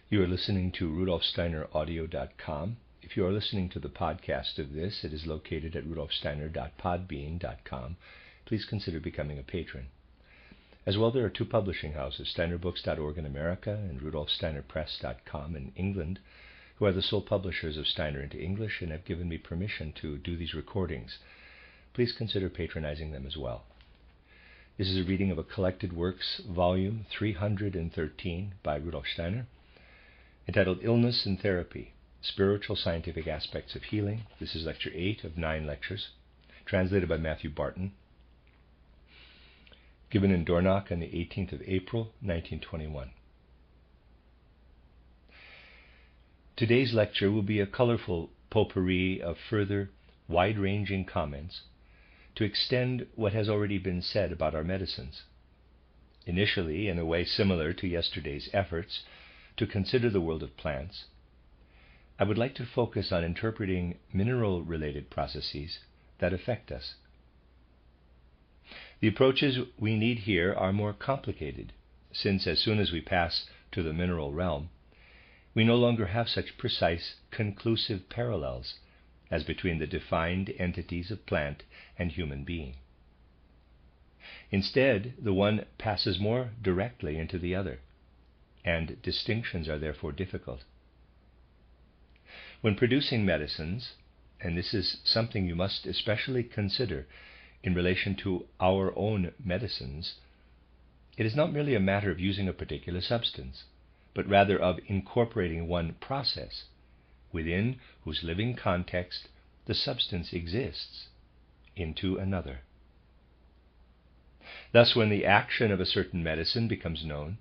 You are listening to RudolfSteinerAudio.com. If you are listening to the podcast of this, it is located at rudolfsteiner.podbean.com. Please consider becoming a patron. As well, there are two publishing houses, steinerbooks.org in America and rudolfsteinerpress.com in England, who are the sole publishers of Steiner into English and have given me permission to do these recordings. Please consider patronizing them as well. This is a reading of a Collected Works, volume 313 by Rudolf Steiner, entitled Illness and Therapy, Spiritual Scientific Aspects of Healing. This is lecture 8 of 9 lectures, translated by Matthew Barton, given in Dornach on the 18th of April, 1921. Today's lecture will be a colorful potpourri of further wide-ranging comments to extend what has already been said about our medicines. Initially, in a way similar to yesterday's efforts to consider the world of plants, I would like to focus on interpreting mineral-related processes that affect us. The approaches we need here are more complicated, since as soon as we pass to the mineral realm, we no longer have such precise, conclusive parallels as between the defined entities of plant and human being. Instead, the one passes more directly into the other, and distinctions are therefore difficult. When producing medicines, and this is something you must especially consider in relation to our own medicines, it is not merely a matter of using a particular substance, but rather of incorporating one process within whose living context the substance exists into another. Thus, when the action of a certain medicine becomes known,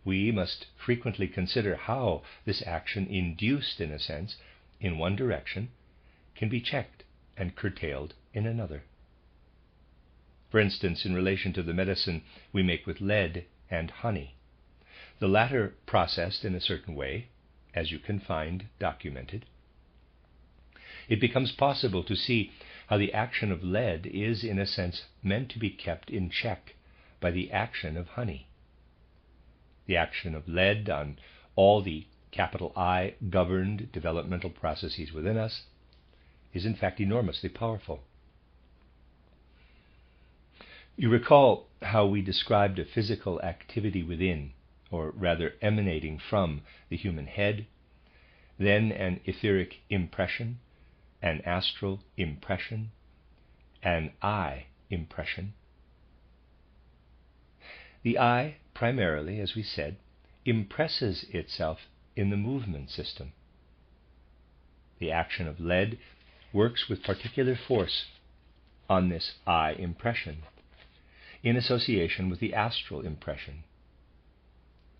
we must frequently consider how this action, induced in a sense in one direction, can be checked and curtailed in another. For instance, in relation to the medicine we make with lead and honey, the latter processed in a certain way, as you can find documented, it becomes possible to see how the action of lead is, in a sense, meant to be kept in check by the action of honey. The action of lead on all the capital I governed developmental processes within us is in fact enormously powerful. You recall how we described a physical activity within, or rather emanating from, the human head, then an etheric impression, an astral impression, an eye impression. The eye, primarily, as we said, impresses itself in the movement system. The action of lead works with particular force on this eye impression, in association with the astral impression.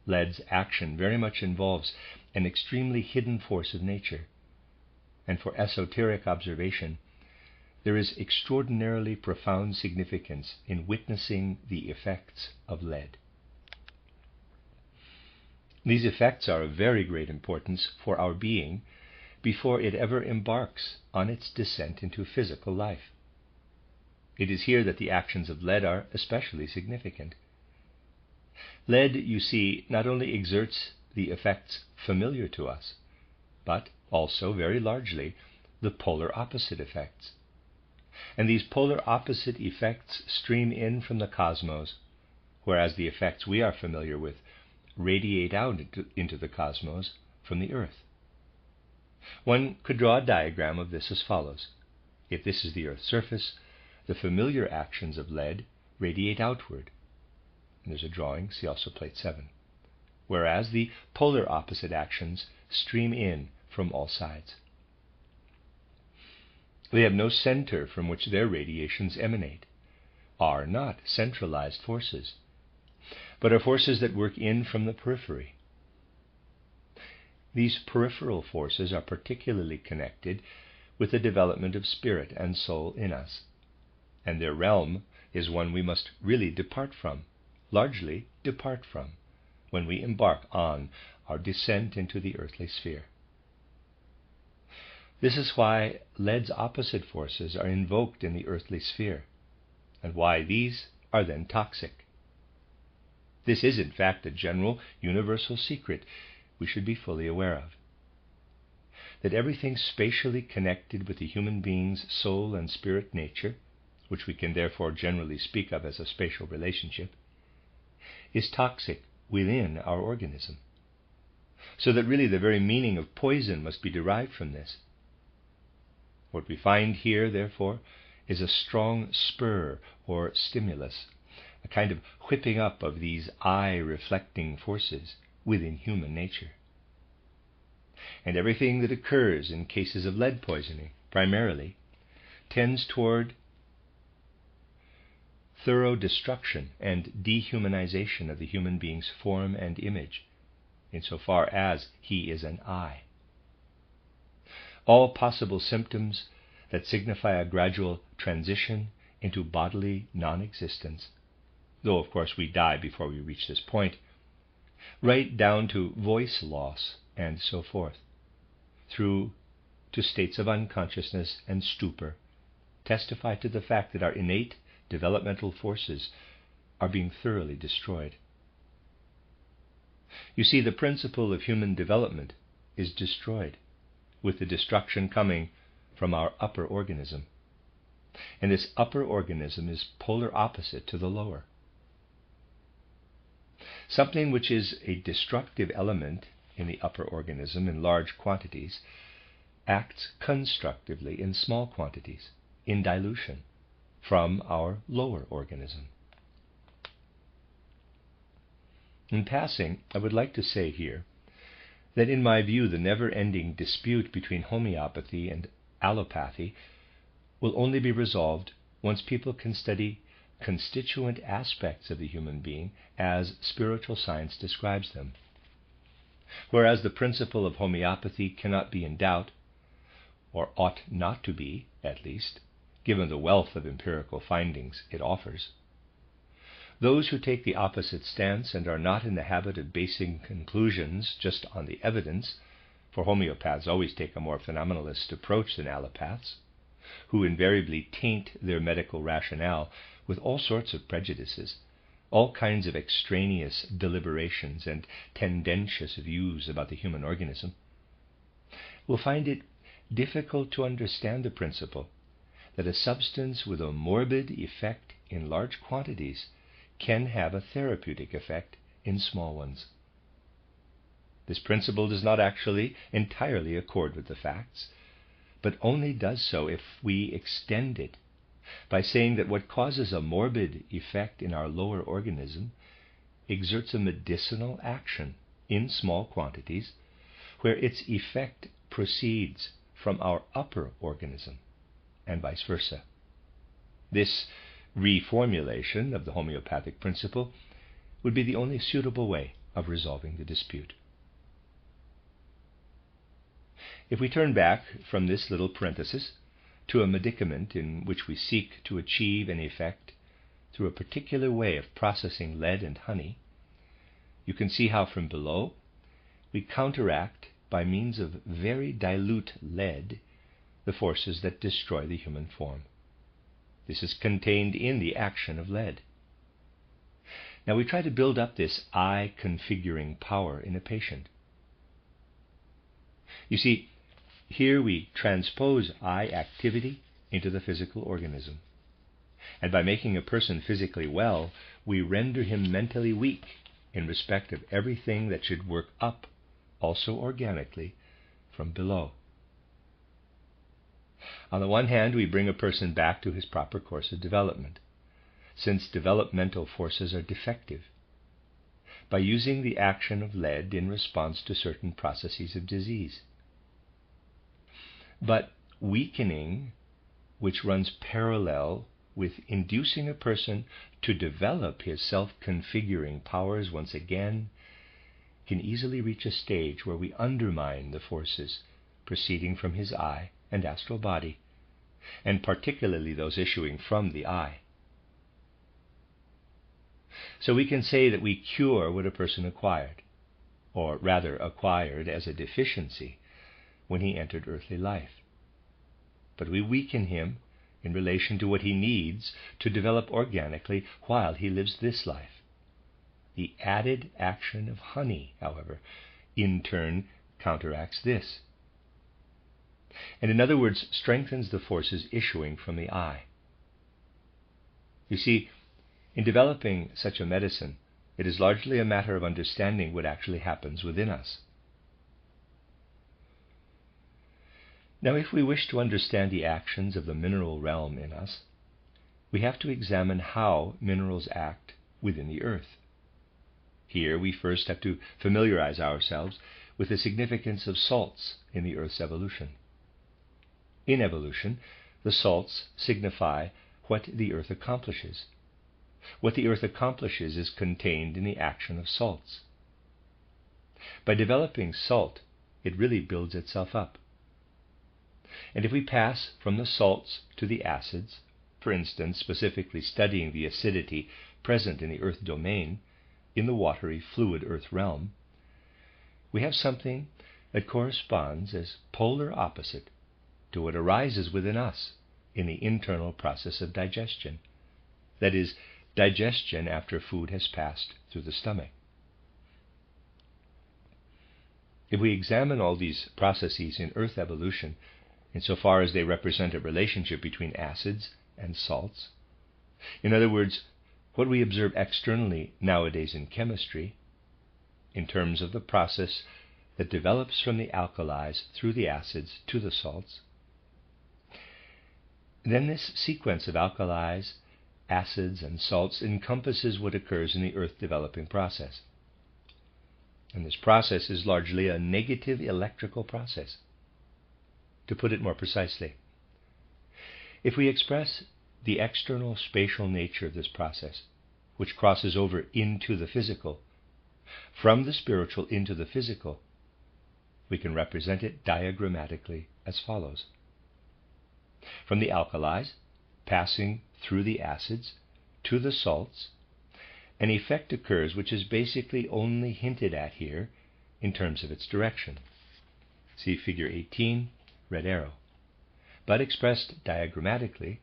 Lead's action very much involves an extremely hidden force of nature, and for esoteric observation, there is extraordinarily profound significance in witnessing the effects of lead. These effects are of very great importance for our being before it ever embarks on its descent into physical life. It is here that the actions of lead are especially significant. Lead, you see, not only exerts the effects familiar to us, but also, very largely, the polar opposite effects. And these polar opposite effects stream in from the cosmos, whereas the effects we are familiar with radiate out into the cosmos from the earth. One could draw a diagram of this as follows. If this is the earth's surface, the familiar actions of lead radiate outward. And there's a drawing, see also plate 7. Whereas the polar opposite actions stream in from all sides. They have no center from which their radiations emanate, are not centralized forces, but are forces that work in from the periphery. These peripheral forces are particularly connected with the development of spirit and soul in us, and their realm is one we must really depart from, largely depart from, when we embark on our descent into the earthly sphere. This is why lead's opposite forces are invoked in the earthly sphere, and why these are then toxic. This is, in fact, a general, universal secret, we should be fully aware of. That everything spatially connected with the human being's soul and spirit nature, which we can therefore generally speak of as a spatial relationship, is toxic within our organism. So that really the very meaning of poison must be derived from this. What we find here, therefore, is a strong spur or stimulus, a kind of whipping up of these eye-reflecting forces within human nature. And everything that occurs in cases of lead poisoning, primarily, tends toward thorough destruction and dehumanization of the human being's form and image, insofar as he is an eye. All possible symptoms that signify a gradual transition into bodily non-existence, though of course we die before we reach this point, right down to voice loss and so forth, through to states of unconsciousness and stupor, testify to the fact that our innate developmental forces are being thoroughly destroyed. You see, the principle of human development is destroyed, with the destruction coming from our upper organism. And this upper organism is polar opposite to the lower. Something which is a destructive element in the upper organism in large quantities acts constructively in small quantities, in dilution, from our lower organism. In passing, I would like to say here that in my view the never-ending dispute between homeopathy and allopathy will only be resolved once people can study constituent aspects of the human being as spiritual science describes them. Whereas the principle of homeopathy cannot be in doubt, or ought not to be, at least, given the wealth of empirical findings it offers, those who take the opposite stance and are not in the habit of basing conclusions just on the evidence, for homeopaths always take a more phenomenalist approach than allopaths, who invariably taint their medical rationale with all sorts of prejudices, all kinds of extraneous deliberations and tendentious views about the human organism, will find it difficult to understand the principle that a substance with a morbid effect in large quantities can have a therapeutic effect in small ones. This principle does not actually entirely accord with the facts, but only does so if we extend it by saying that what causes a morbid effect in our lower organism exerts a medicinal action in small quantities, where its effect proceeds from our upper organism, and vice versa. This reformulation of the homeopathic principle would be the only suitable way of resolving the dispute. If we turn back from this little parenthesis to a medicament in which we seek to achieve an effect through a particular way of processing lead and honey, you can see how from below we counteract by means of very dilute lead the forces that destroy the human form. This is contained in the action of lead. Now we try to build up this eye-configuring power in a patient. You see, here we transpose eye activity into the physical organism. And by making a person physically well, we render him mentally weak in respect of everything that should work up, also organically, from below. On the one hand, we bring a person back to his proper course of development, since developmental forces are defective, by using the action of lead in response to certain processes of disease. But weakening, which runs parallel with inducing a person to develop his self-configuring powers once again, can easily reach a stage where we undermine the forces proceeding from his eye and astral body, and particularly those issuing from the eye. So we can say that we cure what a person acquired, or rather acquired as a deficiency when he entered earthly life. But we weaken him in relation to what he needs to develop organically while he lives this life. The added action of honey, however, in turn counteracts this, and in other words, strengthens the forces issuing from the eye. You see, in developing such a medicine, it is largely a matter of understanding what actually happens within us. Now, if we wish to understand the actions of the mineral realm in us, we have to examine how minerals act within the earth. Here we first have to familiarize ourselves with the significance of salts in the earth's evolution. In evolution, the salts signify what the earth accomplishes. What the earth accomplishes is contained in the action of salts. By developing salt, it really builds itself up. And if we pass from the salts to the acids, for instance, specifically studying the acidity present in the earth domain, in the watery, fluid earth realm, we have something that corresponds as polar opposite to what arises within us in the internal process of digestion. That is, digestion after food has passed through the stomach. If we examine all these processes in earth evolution, insofar as they represent a relationship between acids and salts, in other words, what we observe externally nowadays in chemistry, in terms of the process that develops from the alkalis through the acids to the salts, then this sequence of alkalis, acids, and salts encompasses what occurs in the earth developing process. And this process is largely a negative electrical process. To put it more precisely, if we express the external spatial nature of this process, which crosses over into the physical, from the spiritual into the physical, we can represent it diagrammatically as follows. From the alkalis, passing through the acids to the salts, an effect occurs which is basically only hinted at here in terms of its direction. See figure 18, red arrow. But expressed diagrammatically,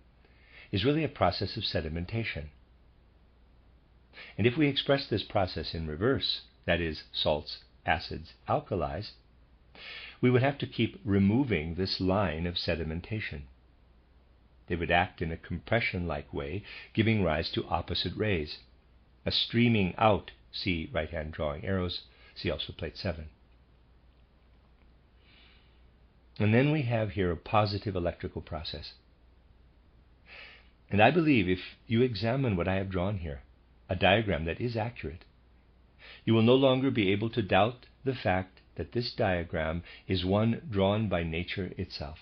is really a process of sedimentation. And if we express this process in reverse, that is, salts, acids, alkalis, we would have to keep removing this line of sedimentation. They would act in a compression-like way, giving rise to opposite rays, a streaming out, see right-hand drawing arrows, see also plate 7. And then we have here a positive electrical process. And I believe if you examine what I have drawn here, a diagram that is accurate, you will no longer be able to doubt the fact that this diagram is one drawn by nature itself.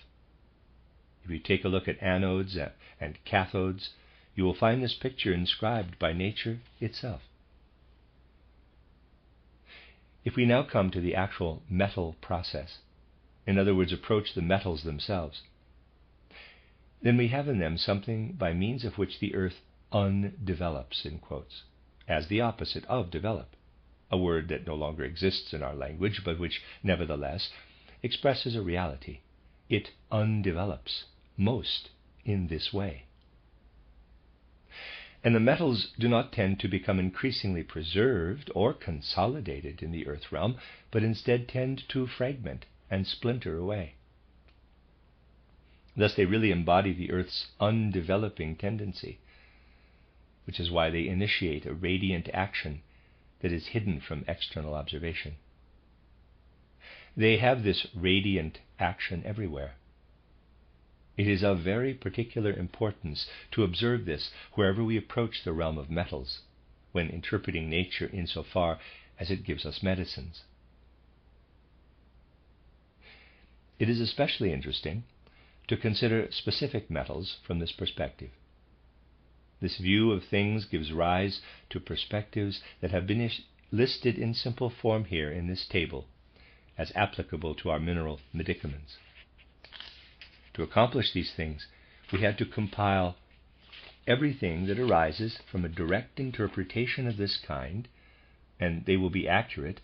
If you take a look at anodes and cathodes, you will find this picture inscribed by nature itself. If we now come to the actual metal process, in other words, approach the metals themselves, then we have in them something by means of which the earth undevelops, in quotes, as the opposite of develop, a word that no longer exists in our language, but which nevertheless expresses a reality. It undevelops, most in this way. And the metals do not tend to become increasingly preserved or consolidated in the earth realm, but instead tend to fragment and splinter away. Thus they really embody the earth's undeveloping tendency, which is why they initiate a radiant action that is hidden from external observation. They have this radiant action everywhere. It is of very particular importance to observe this wherever we approach the realm of metals, when interpreting nature insofar as it gives us medicines. It is especially interesting to consider specific metals from this perspective. This view of things gives rise to perspectives that have been listed in simple form here in this table as applicable to our mineral medicaments. To accomplish these things, we had to compile everything that arises from a direct interpretation of this kind, and they will be accurate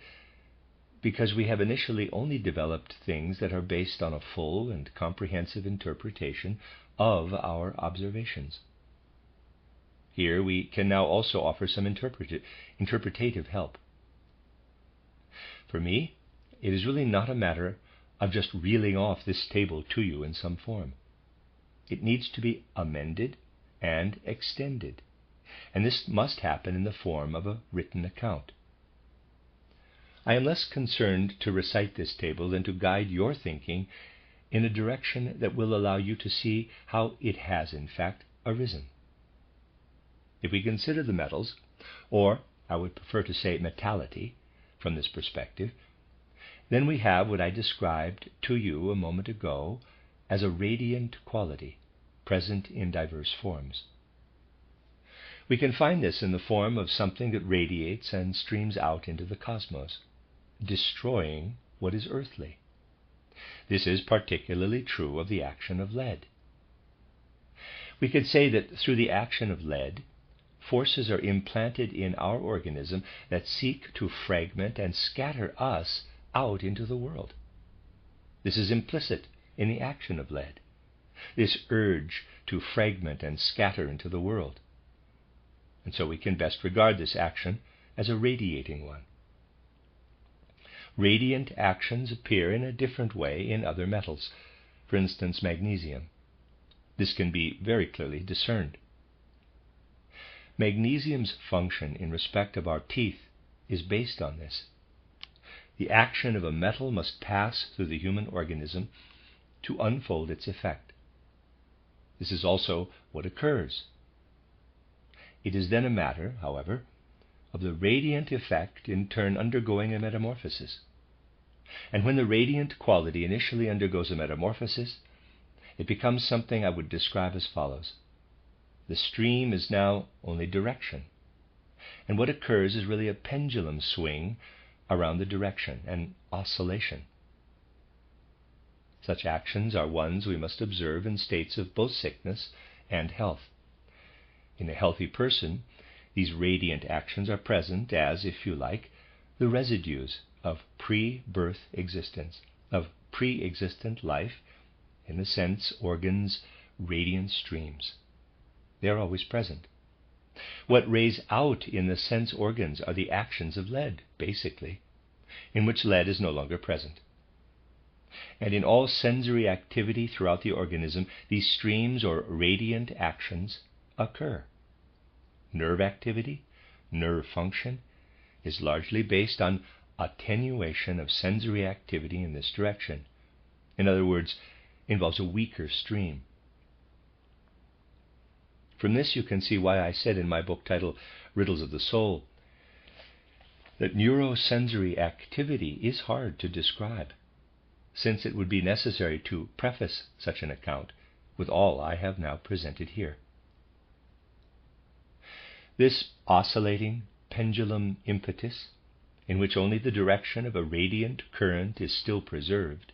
because we have initially only developed things that are based on a full and comprehensive interpretation of our observations. Here we can now also offer some interpretative help. For me, it is really not a matter of just reeling off this table to you in some form. It needs to be amended and extended, and this must happen in the form of a written account. I am less concerned to recite this table than to guide your thinking in a direction that will allow you to see how it has in fact arisen. If we consider the metals, or I would prefer to say metality, from this perspective, then we have what I described to you a moment ago as a radiant quality, present in diverse forms. We can find this in the form of something that radiates and streams out into the cosmos, destroying what is earthly. This is particularly true of the action of lead. We could say that through the action of lead, forces are implanted in our organism that seek to fragment and scatter us out into the world. This is implicit in the action of lead, this urge to fragment and scatter into the world. And so we can best regard this action as a radiating one. Radiant actions appear in a different way in other metals, for instance magnesium. This can be very clearly discerned. Magnesium's function in respect of our teeth is based on this. The action of a metal must pass through the human organism to unfold its effect. This is also what occurs. It is then a matter, however, of the radiant effect in turn undergoing a metamorphosis. And when the radiant quality initially undergoes a metamorphosis, it becomes something I would describe as follows. The stream is now only direction, and what occurs is really a pendulum swing around the direction, an oscillation. Such actions are ones we must observe in states of both sickness and health. In a healthy person, these radiant actions are present as, if you like, the residues of pre-birth existence, of pre-existent life, in the sense organs' radiant streams. They are always present. What rays out in the sense organs are the actions of lead, basically, in which lead is no longer present. And in all sensory activity throughout the organism, these streams or radiant actions occur. Nerve activity, nerve function, is largely based on attenuation of sensory activity in this direction. In other words, involves a weaker stream. From this you can see why I said in my book titled Riddles of the Soul that neurosensory activity is hard to describe, since it would be necessary to preface such an account with all I have now presented here. This oscillating pendulum impetus, in which only the direction of a radiant current is still preserved,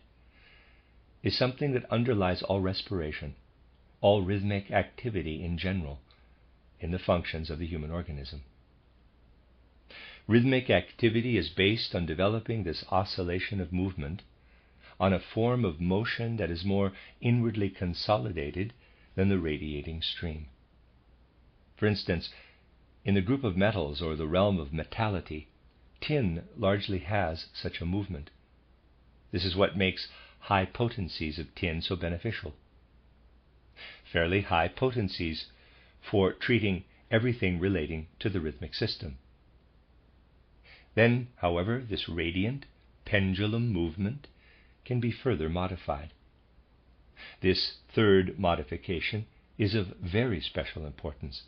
is something that underlies all respiration, all rhythmic activity in general, in the functions of the human organism. Rhythmic activity is based on developing this oscillation of movement on a form of motion that is more inwardly consolidated than the radiating stream. For instance, in the group of metals or the realm of metality, tin largely has such a movement. This is what makes high potencies of tin so beneficial. Fairly high potencies for treating everything relating to the rhythmic system. Then, however, this radiant pendulum movement can be further modified. This third modification is of very special importance.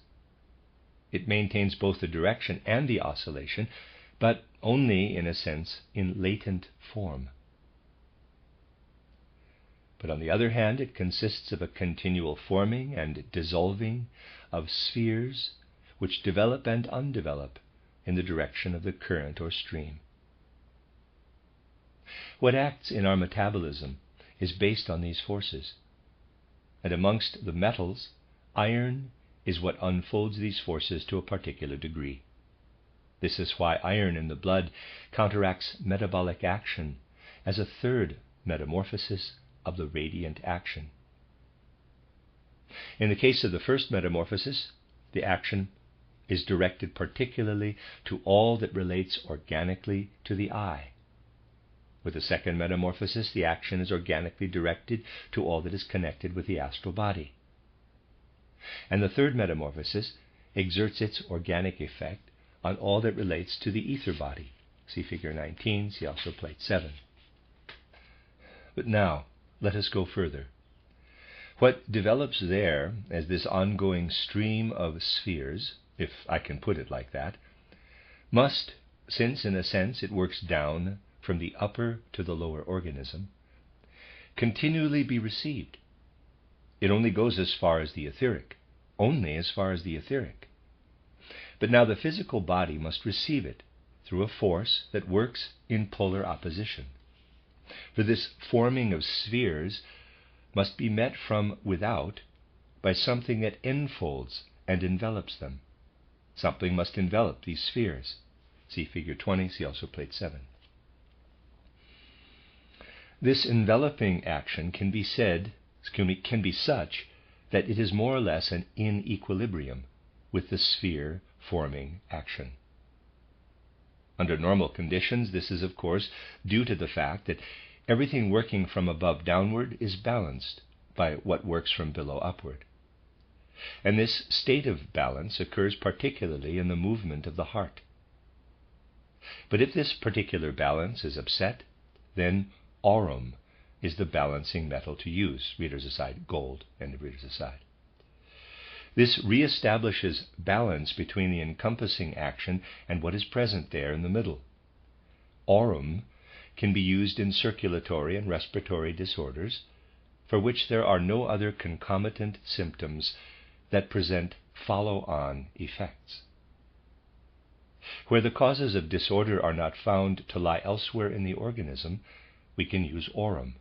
It maintains both the direction and the oscillation, but only, in a sense, in latent form. But on the other hand, it consists of a continual forming and dissolving of spheres which develop and undevelop in the direction of the current or stream. What acts in our metabolism is based on these forces, and amongst the metals, iron is what unfolds these forces to a particular degree. This is why iron in the blood counteracts metabolic action as a third metamorphosis of the radiant action. In the case of the first metamorphosis, the action is directed particularly to all that relates organically to the eye. With the second metamorphosis, the action is organically directed to all that is connected with the astral body. And the third metamorphosis exerts its organic effect on all that relates to the ether body. See figure 19, see also plate 7. But now, let us go further. What develops there as this ongoing stream of spheres, if I can put it like that, must, since in a sense it works down from the upper to the lower organism, continually be received. It only goes as far as the etheric, only as far as the etheric. But now the physical body must receive it through a force that works in polar opposition. For this forming of spheres must be met from without by something that enfolds and envelops them. Something must envelop these spheres. See figure 20, see also plate 7. This enveloping action can be such that it is more or less in equilibrium with the sphere forming action. Under normal conditions, this is of course due to the fact that everything working from above downward is balanced by what works from below upward. And this state of balance occurs particularly in the movement of the heart. But if this particular balance is upset, then aurum is the balancing metal to use. Readers aside, gold, end of readers aside. This reestablishes balance between the encompassing action and what is present there in the middle. Aurum can be used in circulatory and respiratory disorders, for which there are no other concomitant symptoms that present follow-on effects. Where the causes of disorder are not found to lie elsewhere in the organism, we can use aurum.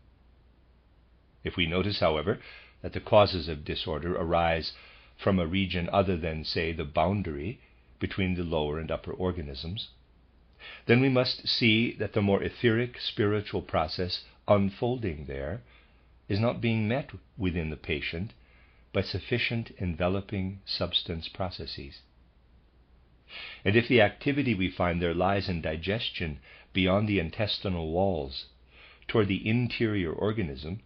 If we notice, however, that the causes of disorder arise from a region other than, say, the boundary between the lower and upper organisms, then we must see that the more etheric spiritual process unfolding there is not being met within the patient by sufficient enveloping substance processes. And if the activity we find there lies in digestion beyond the intestinal walls toward the interior organism,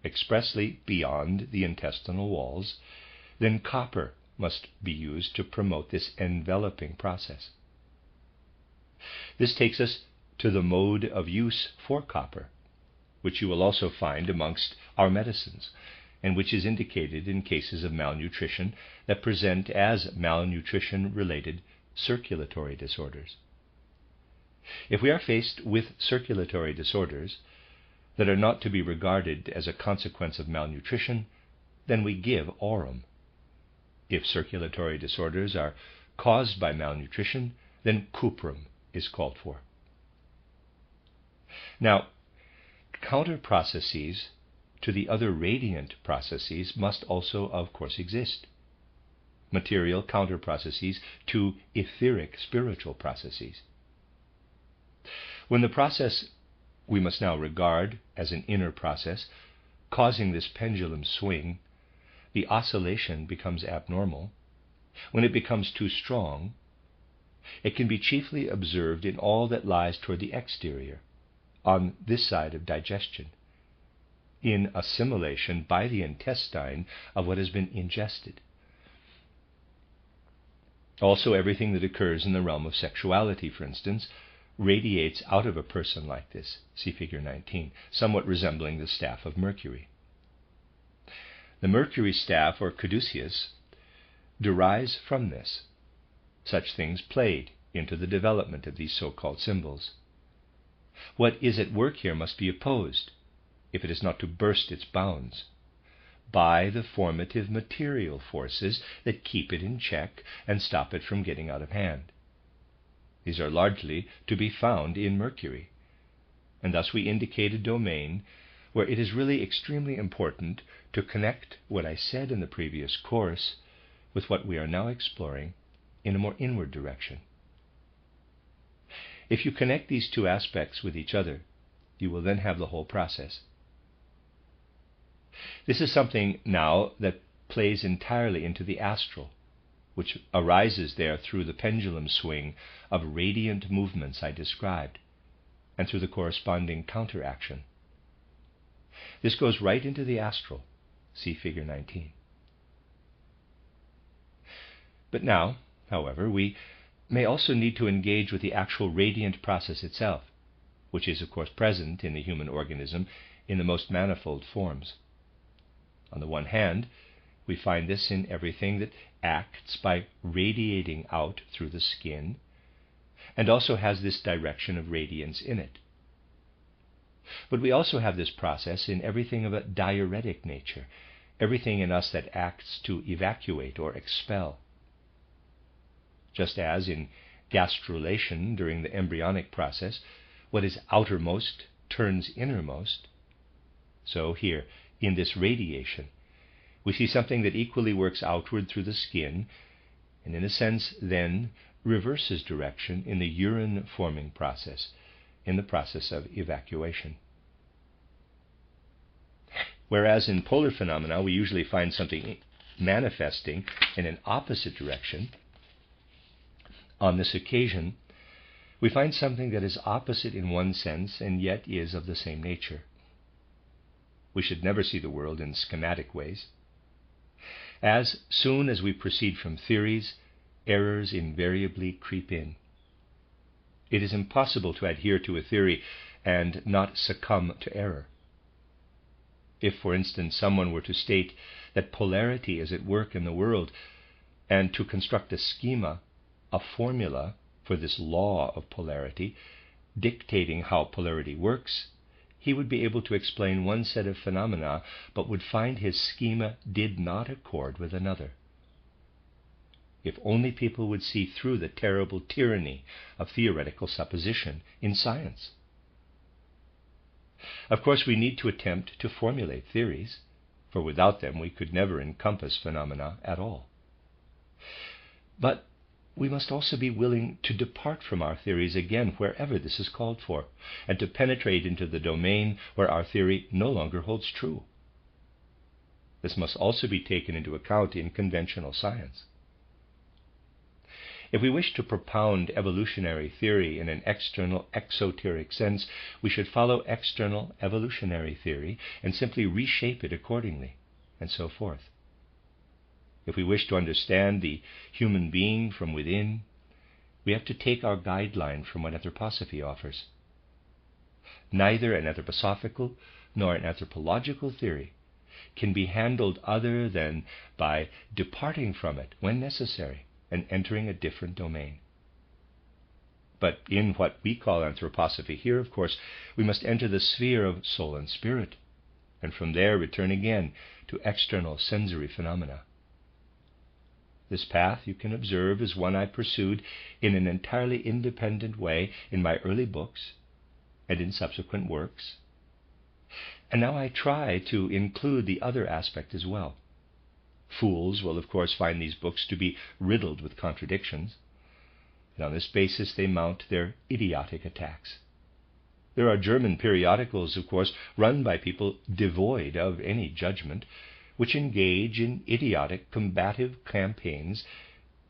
expressly beyond the intestinal walls, then copper must be used to promote this enveloping process. This takes us to the mode of use for copper, which you will also find amongst our medicines, and which is indicated in cases of malnutrition that present as malnutrition-related circulatory disorders. If we are faced with circulatory disorders that are not to be regarded as a consequence of malnutrition, then we give aurum. If circulatory disorders are caused by malnutrition, then cuprum is called for. Now, counter processes to the other radiant processes must also, of course, exist. Material counter processes to etheric spiritual processes. When the process we must now regard as an inner process causing this pendulum swing, the oscillation becomes abnormal. When it becomes too strong, it can be chiefly observed in all that lies toward the exterior, on this side of digestion, in assimilation by the intestine of what has been ingested. Also, everything that occurs in the realm of sexuality, for instance, radiates out of a person like this. See figure 19, somewhat resembling the staff of Mercury. The Mercury staff, or caduceus, derives from this. Such things played into the development of these so-called symbols. What is at work here must be opposed, if it is not to burst its bounds, by the formative material forces that keep it in check and stop it from getting out of hand. These are largely to be found in Mercury, and thus we indicate a domain where it is really extremely important to connect what I said in the previous course with what we are now exploring in a more inward direction. If you connect these two aspects with each other, you will then have the whole process. This is something now that plays entirely into the astral, which arises there through the pendulum swing of radiant movements I described, and through the corresponding counteraction. This goes right into the astral. See figure 19. But now, however, we may also need to engage with the actual radiant process itself, which is of course present in the human organism in the most manifold forms. On the one hand, we find this in everything that acts by radiating out through the skin, and also has this direction of radiance in it. But we also have this process in everything of a diuretic nature, everything in us that acts to evacuate or expel. Just as in gastrulation during the embryonic process, what is outermost turns innermost, so here, in this radiation, we see something that equally works outward through the skin, and in a sense then reverses direction in the urine-forming process, in the process of evacuation. Whereas in polar phenomena we usually find something manifesting in an opposite direction, on this occasion we find something that is opposite in one sense and yet is of the same nature. We should never see the world in schematic ways. As soon as we proceed from theories, errors invariably creep in. It is impossible to adhere to a theory and not succumb to error. If, for instance, someone were to state that polarity is at work in the world, and to construct a schema, a formula for this law of polarity, dictating how polarity works, he would be able to explain one set of phenomena, but would find his schema did not accord with another. If only people would see through the terrible tyranny of theoretical supposition in science. Of course, we need to attempt to formulate theories, for without them we could never encompass phenomena at all. But we must also be willing to depart from our theories again wherever this is called for, and to penetrate into the domain where our theory no longer holds true. This must also be taken into account in conventional science. If we wish to propound evolutionary theory in an external exoteric sense, we should follow external evolutionary theory and simply reshape it accordingly, and so forth. If we wish to understand the human being from within, we have to take our guideline from what anthroposophy offers. Neither an anthroposophical nor an anthropological theory can be handled other than by departing from it when necessary and entering a different domain. But in what we call anthroposophy here, of course, we must enter the sphere of soul and spirit, and from there return again to external sensory phenomena. This path, you can observe, is one I pursued in an entirely independent way in my early books and in subsequent works. And now I try to include the other aspect as well. Fools will, of course, find these books to be riddled with contradictions, and on this basis they mount their idiotic attacks. There are German periodicals, of course, run by people devoid of any judgment, which engage in idiotic combative campaigns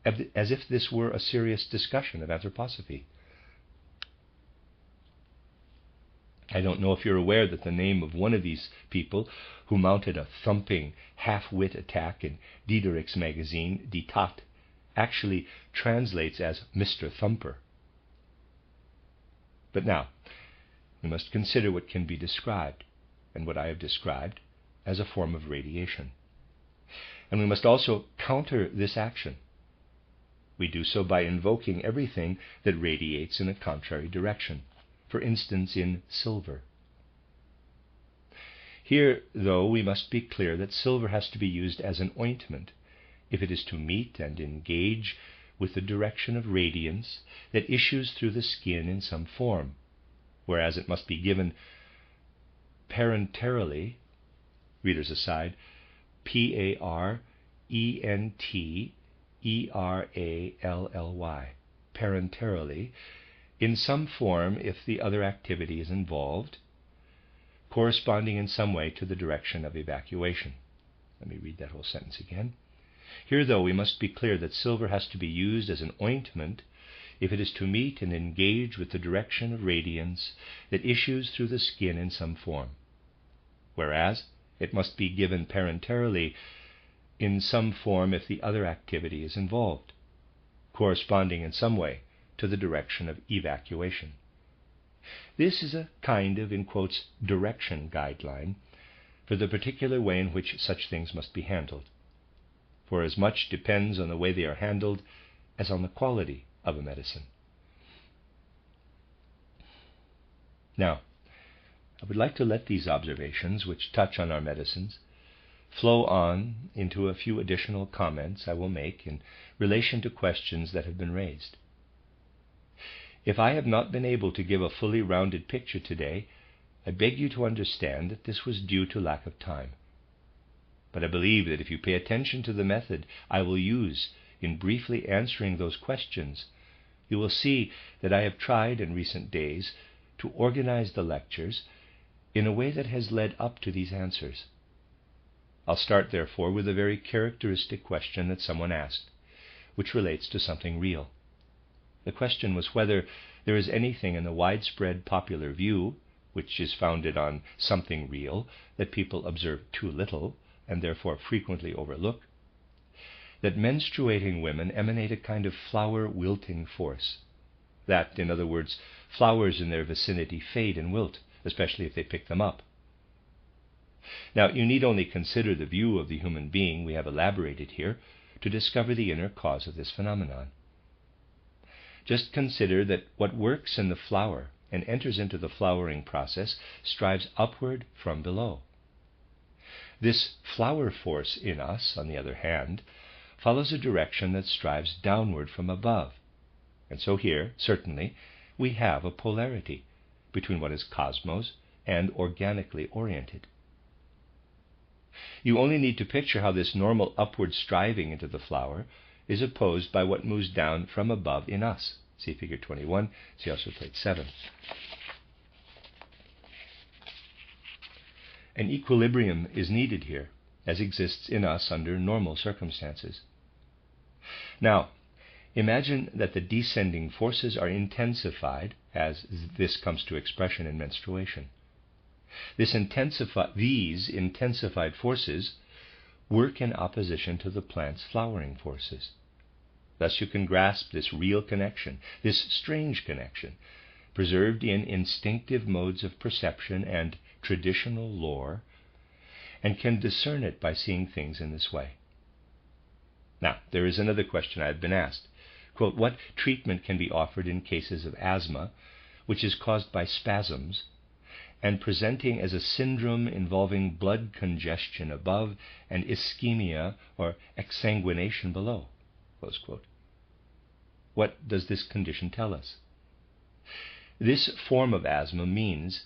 as if this were a serious discussion of anthroposophy. I don't know if you're aware that the name of one of these people who mounted a thumping half-wit attack in Diederik's magazine, Die Tat, actually translates as Mr. Thumper. But now, we must consider what can be described, and what I have described, as a form of radiation. And we must also counter this action. We do so by invoking everything that radiates in a contrary direction. For instance, in silver. Here, though, we must be clear that silver has to be used as an ointment if it is to meet and engage with the direction of radiance that issues through the skin in some form, whereas it must be given parenterally, readers aside, P-A-R-E-N-T-E-R-A-L-L-Y, parenterally, in some form if the other activity is involved, corresponding in some way to the direction of evacuation. Let me read that whole sentence again. Here, though, we must be clear that silver has to be used as an ointment if it is to meet and engage with the direction of radiance that issues through the skin in some form, whereas it must be given parenterally in some form if the other activity is involved, corresponding in some way to the direction of evacuation. This is a kind of, in quotes, direction guideline for the particular way in which such things must be handled, for as much depends on the way they are handled as on the quality of a medicine. Now, I would like to let these observations, which touch on our medicines, flow on into a few additional comments I will make in relation to questions that have been raised. If I have not been able to give a fully rounded picture today, I beg you to understand that this was due to lack of time. But I believe that if you pay attention to the method I will use in briefly answering those questions, you will see that I have tried in recent days to organize the lectures in a way that has led up to these answers. I'll start, therefore, with a very characteristic question that someone asked, which relates to something real. The question was whether there is anything in the widespread popular view, which is founded on something real that people observe too little and therefore frequently overlook, that menstruating women emanate a kind of flower wilting force, that, in other words, flowers in their vicinity fade and wilt, especially if they pick them up. Now, you need only consider the view of the human being we have elaborated here to discover the inner cause of this phenomenon. Just consider that what works in the flower and enters into the flowering process strives upward from below. This flower force in us, on the other hand, follows a direction that strives downward from above. And so here, certainly, we have a polarity between what is cosmos and organically oriented. You only need to picture how this normal upward striving into the flower is opposed by what moves down from above in us. See Figure 21, see also Plate 7. An equilibrium is needed here, as exists in us under normal circumstances. Now, imagine that the descending forces are intensified as this comes to expression in menstruation. These intensified forces work in opposition to the plant's flowering forces. Thus you can grasp this real connection, this strange connection, preserved in instinctive modes of perception and traditional lore, and can discern it by seeing things in this way. Now, there is another question I have been asked. Quote, what treatment can be offered in cases of asthma, which is caused by spasms, and presenting as a syndrome involving blood congestion above and ischemia or exsanguination below? Close quote. What does this condition tell us? This form of asthma means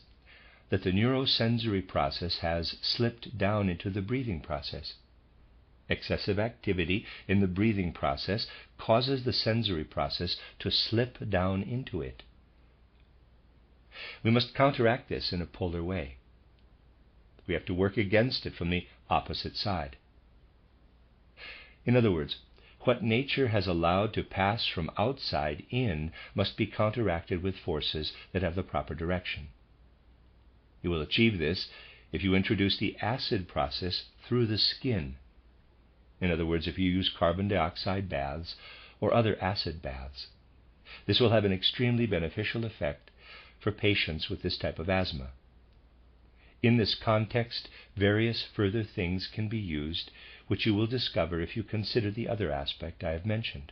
that the neurosensory process has slipped down into the breathing process. Excessive activity in the breathing process causes the sensory process to slip down into it. We must counteract this in a polar way. We have to work against it from the opposite side. In other words, what nature has allowed to pass from outside in must be counteracted with forces that have the proper direction. You will achieve this if you introduce the acid process through the skin. In other words, if you use carbon dioxide baths or other acid baths. This will have an extremely beneficial effect for patients with this type of asthma. In this context, various further things can be used, which you will discover if you consider the other aspect I have mentioned.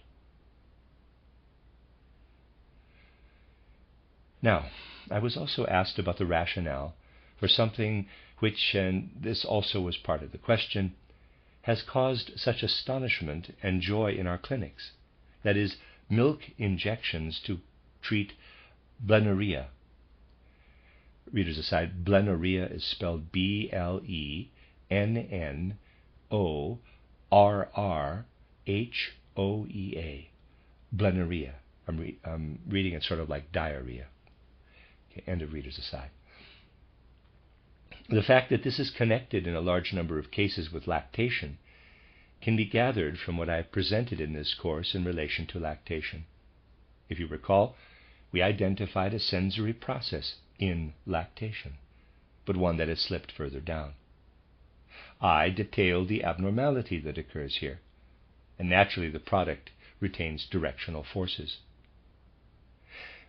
Now, I was also asked about the rationale for something which, and this also was part of the question, has caused such astonishment and joy in our clinics, that is, milk injections to treat blennorrhea. Readers aside, blennorrhea is spelled B-L-E-N-N-O-R-R-H-O-E-A, blennorrhea. I'm reading it sort of like diarrhea. Okay, end of readers aside. The fact that this is connected in a large number of cases with lactation can be gathered from what I have presented in this course in relation to lactation. If you recall, we identified a sensory process in lactation, but one that has slipped further down. I detailed the abnormality that occurs here, and naturally the product retains directional forces.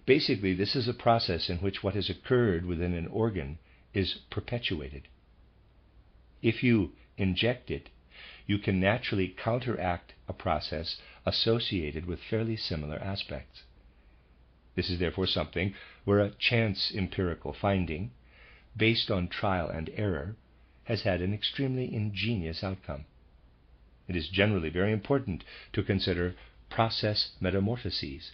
Basically, this is a process in which what has occurred within an organ is perpetuated. If you inject it, you can naturally counteract a process associated with fairly similar aspects. This is therefore something where a chance empirical finding, based on trial and error, has had an extremely ingenious outcome. It is generally very important to consider process metamorphoses.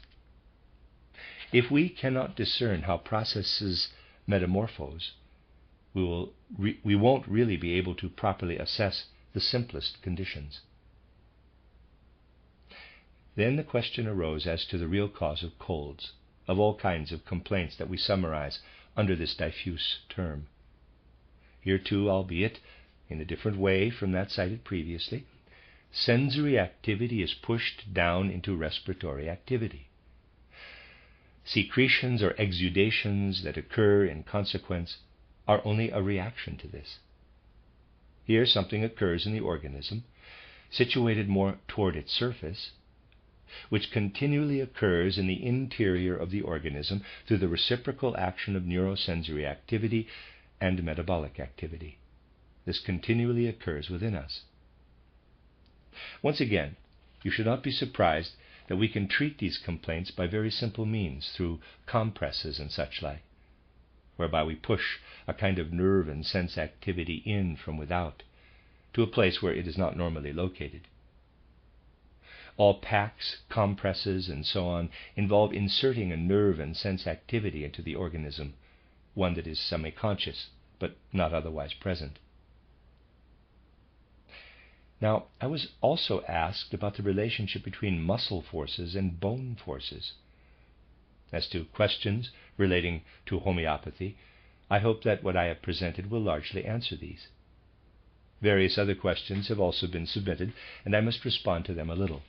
If we cannot discern how processes metamorphose, we won't really be able to properly assess the simplest conditions. Then the question arose as to the real cause of colds, of all kinds of complaints that we summarize under this diffuse term. Here too, albeit in a different way from that cited previously, sensory activity is pushed down into respiratory activity. Secretions or exudations that occur in consequence are only a reaction to this. Here something occurs in the organism, situated more toward its surface, which continually occurs in the interior of the organism through the reciprocal action of neurosensory activity and metabolic activity. This continually occurs within us. Once again, you should not be surprised that we can treat these complaints by very simple means, through compresses and such like, whereby we push a kind of nerve and sense activity in from without to a place where it is not normally located. All packs, compresses, and so on involve inserting a nerve and sense activity into the organism, one that is semi-conscious, but not otherwise present. Now, I was also asked about the relationship between muscle forces and bone forces. As to questions relating to homeopathy, I hope that what I have presented will largely answer these. Various other questions have also been submitted, and I must respond to them a little.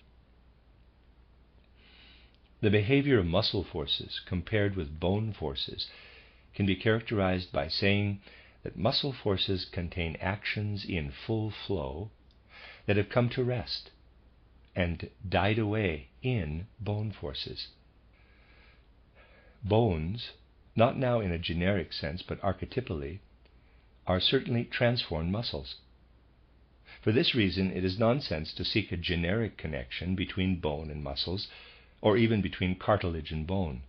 The behavior of muscle forces compared with bone forces can be characterized by saying that muscle forces contain actions in full flow that have come to rest and died away in bone forces. Bones, not now in a generic sense but archetypally, are certainly transformed muscles. For this reason, it is nonsense to seek a generic connection between bone and muscles, or even between cartilage and bone,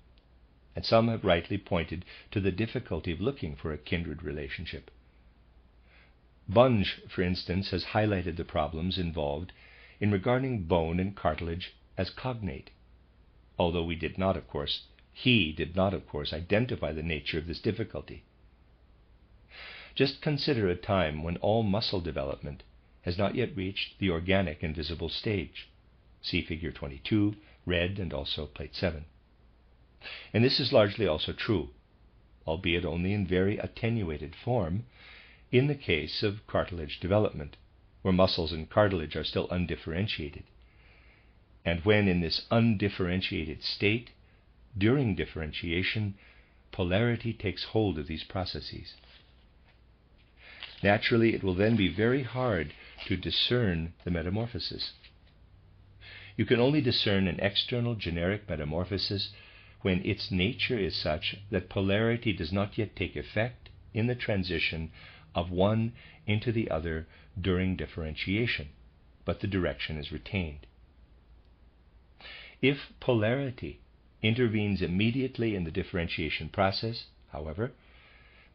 and some have rightly pointed to the difficulty of looking for a kindred relationship. Bunge, for instance, has highlighted the problems involved in regarding bone and cartilage as cognate, although he did not, of course, identify the nature of this difficulty. Just consider a time when all muscle development has not yet reached the organic and visible stage. See Figure 22, red, and also Plate 7. And this is largely also true, albeit only in very attenuated form, in the case of cartilage development, where muscles and cartilage are still undifferentiated, and when in this undifferentiated state, during differentiation, polarity takes hold of these processes. Naturally, it will then be very hard to discern the metamorphosis. You can only discern an external generic metamorphosis when its nature is such that polarity does not yet take effect in the transition of one into the other during differentiation, but the direction is retained. If polarity intervenes immediately in the differentiation process, however,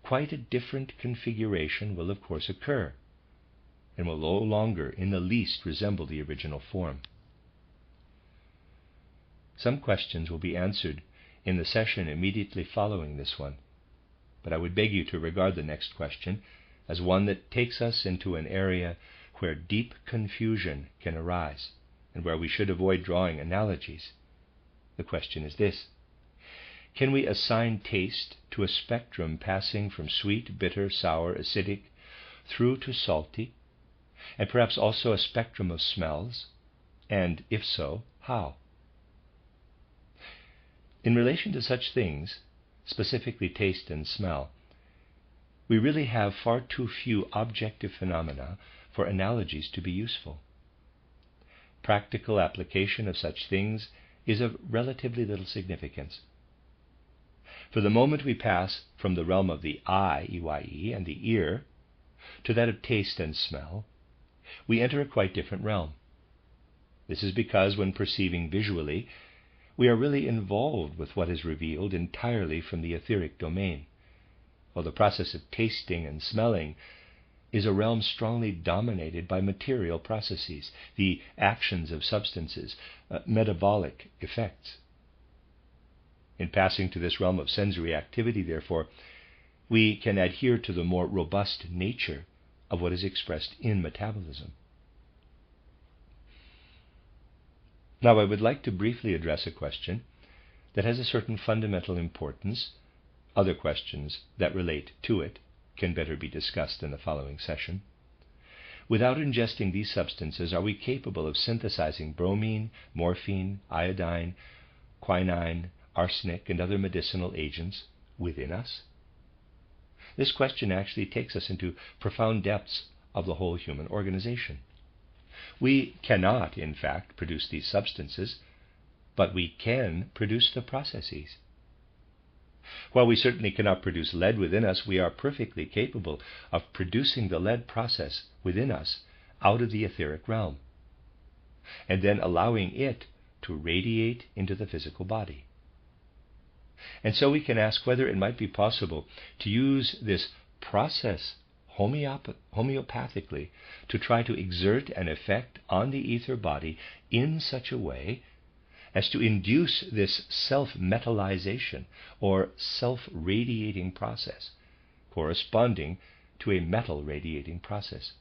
quite a different configuration will of course occur, and will no longer in the least resemble the original form. Some questions will be answered in the session immediately following this one, but I would beg you to regard the next question as one that takes us into an area where deep confusion can arise, and where we should avoid drawing analogies. The question is this: can we assign taste to a spectrum passing from sweet, bitter, sour, acidic, through to salty, and perhaps also a spectrum of smells? And if so, how? In relation to such things, specifically taste and smell, we really have far too few objective phenomena for analogies to be useful. Practical application of such things is of relatively little significance. For the moment we pass from the realm of the eye, EYE, and the ear, to that of taste and smell, we enter a quite different realm. This is because when perceiving visually, we are really involved with what is revealed entirely from the etheric domain, while the process of tasting and smelling is a realm strongly dominated by material processes, the actions of substances, metabolic effects. In passing to this realm of sensory activity, therefore, we can adhere to the more robust nature of what is expressed in metabolism. Now, I would like to briefly address a question that has a certain fundamental importance. Other questions that relate to it can better be discussed in the following session. Without ingesting these substances, are we capable of synthesizing bromine, morphine, iodine, quinine, arsenic, and other medicinal agents within us? This question actually takes us into profound depths of the whole human organization. We cannot, in fact, produce these substances, but we can produce the processes. While we certainly cannot produce lead within us, we are perfectly capable of producing the lead process within us out of the etheric realm, and then allowing it to radiate into the physical body. And so we can ask whether it might be possible to use this process homeopathically to try to exert an effect on the ether body in such a way as to induce this self-metallization or self-radiating process, corresponding to a metal radiating process.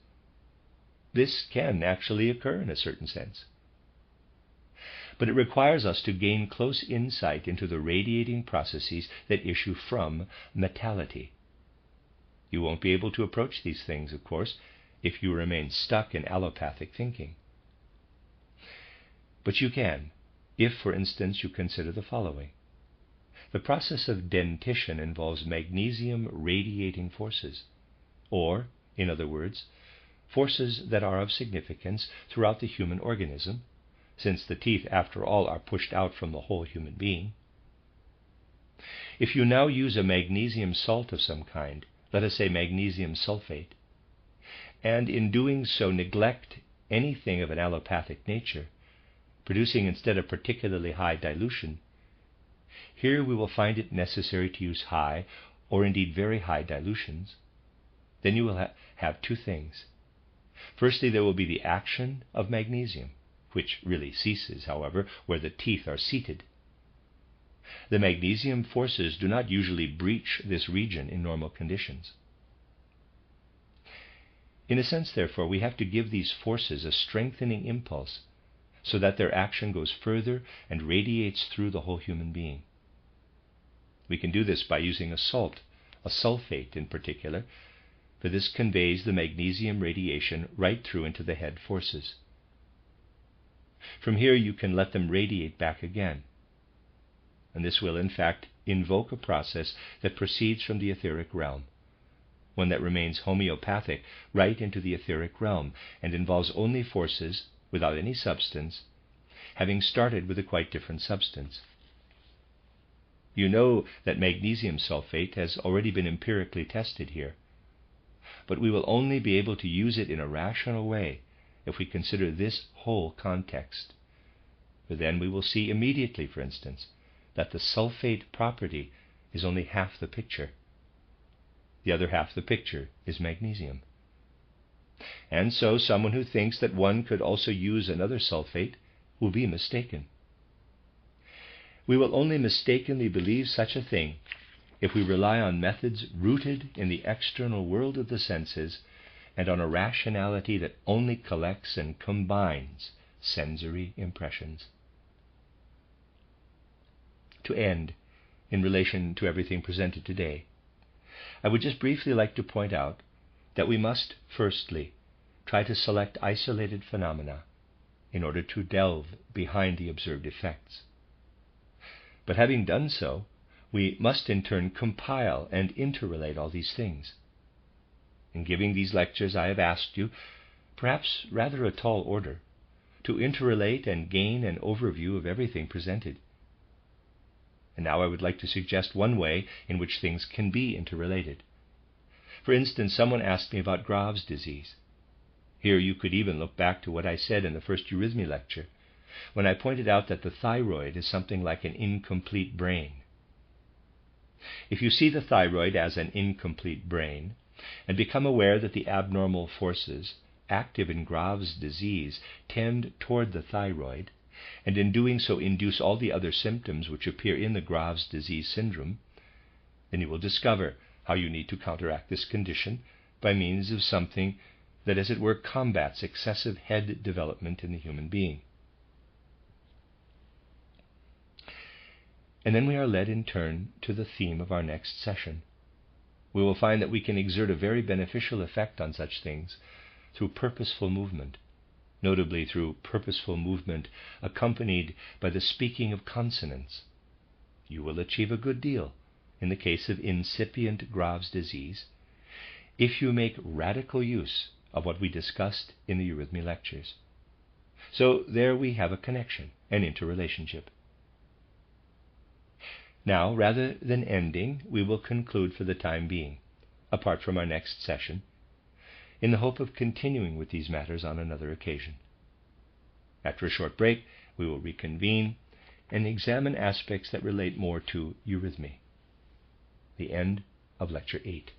This can actually occur in a certain sense. But it requires us to gain close insight into the radiating processes that issue from metallity. You won't be able to approach these things, of course, if you remain stuck in allopathic thinking. But you can, if, for instance, you consider the following. The process of dentition involves magnesium radiating forces, or, in other words, forces that are of significance throughout the human organism, since the teeth, after all, are pushed out from the whole human being. If you now use a magnesium salt of some kind, let us say magnesium sulfate, and in doing so neglect anything of an allopathic nature, producing instead a particularly high dilution, here we will find it necessary to use high, or indeed very high dilutions. Then you will have two things. Firstly, there will be the action of magnesium, which really ceases, however, where the teeth are seated. The magnesium forces do not usually breach this region in normal conditions. In a sense, therefore, we have to give these forces a strengthening impulse so that their action goes further and radiates through the whole human being. We can do this by using a salt, a sulfate in particular, for this conveys the magnesium radiation right through into the head forces. From here you can let them radiate back again, and this will in fact invoke a process that proceeds from the etheric realm, one that remains homeopathic right into the etheric realm and involves only forces without any substance, having started with a quite different substance. You know that magnesium sulfate has already been empirically tested here, but we will only be able to use it in a rational way if we consider this whole context. For then we will see immediately, for instance, that the sulfate property is only half the picture. The other half the picture is magnesium. And so someone who thinks that one could also use another sulfate will be mistaken. We will only mistakenly believe such a thing if we rely on methods rooted in the external world of the senses and on a rationality that only collects and combines sensory impressions. To end, in relation to everything presented today, I would just briefly like to point out that we must, firstly, try to select isolated phenomena in order to delve behind the observed effects. But having done so, we must in turn compile and interrelate all these things. In giving these lectures, I have asked you, perhaps rather a tall order, to interrelate and gain an overview of everything presented. And now I would like to suggest one way in which things can be interrelated. For instance, someone asked me about Graves' disease. Here you could even look back to what I said in the first eurythmy lecture, when I pointed out that the thyroid is something like an incomplete brain. If you see the thyroid as an incomplete brain, and become aware that the abnormal forces active in Graves' disease tend toward the thyroid, and in doing so induce all the other symptoms which appear in the Graves' disease syndrome, then you will discover how you need to counteract this condition by means of something that, as it were, combats excessive head development in the human being. And then we are led in turn to the theme of our next session. We will find that we can exert a very beneficial effect on such things through purposeful movement, notably through purposeful movement accompanied by the speaking of consonants. You will achieve a good deal in the case of incipient Graves' disease if you make radical use of what we discussed in the eurythmy lectures. So there we have a connection, an interrelationship. Now, rather than ending, we will conclude for the time being, apart from our next session, in the hope of continuing with these matters on another occasion. After a short break, we will reconvene and examine aspects that relate more to eurythmy. The end of Lecture 8.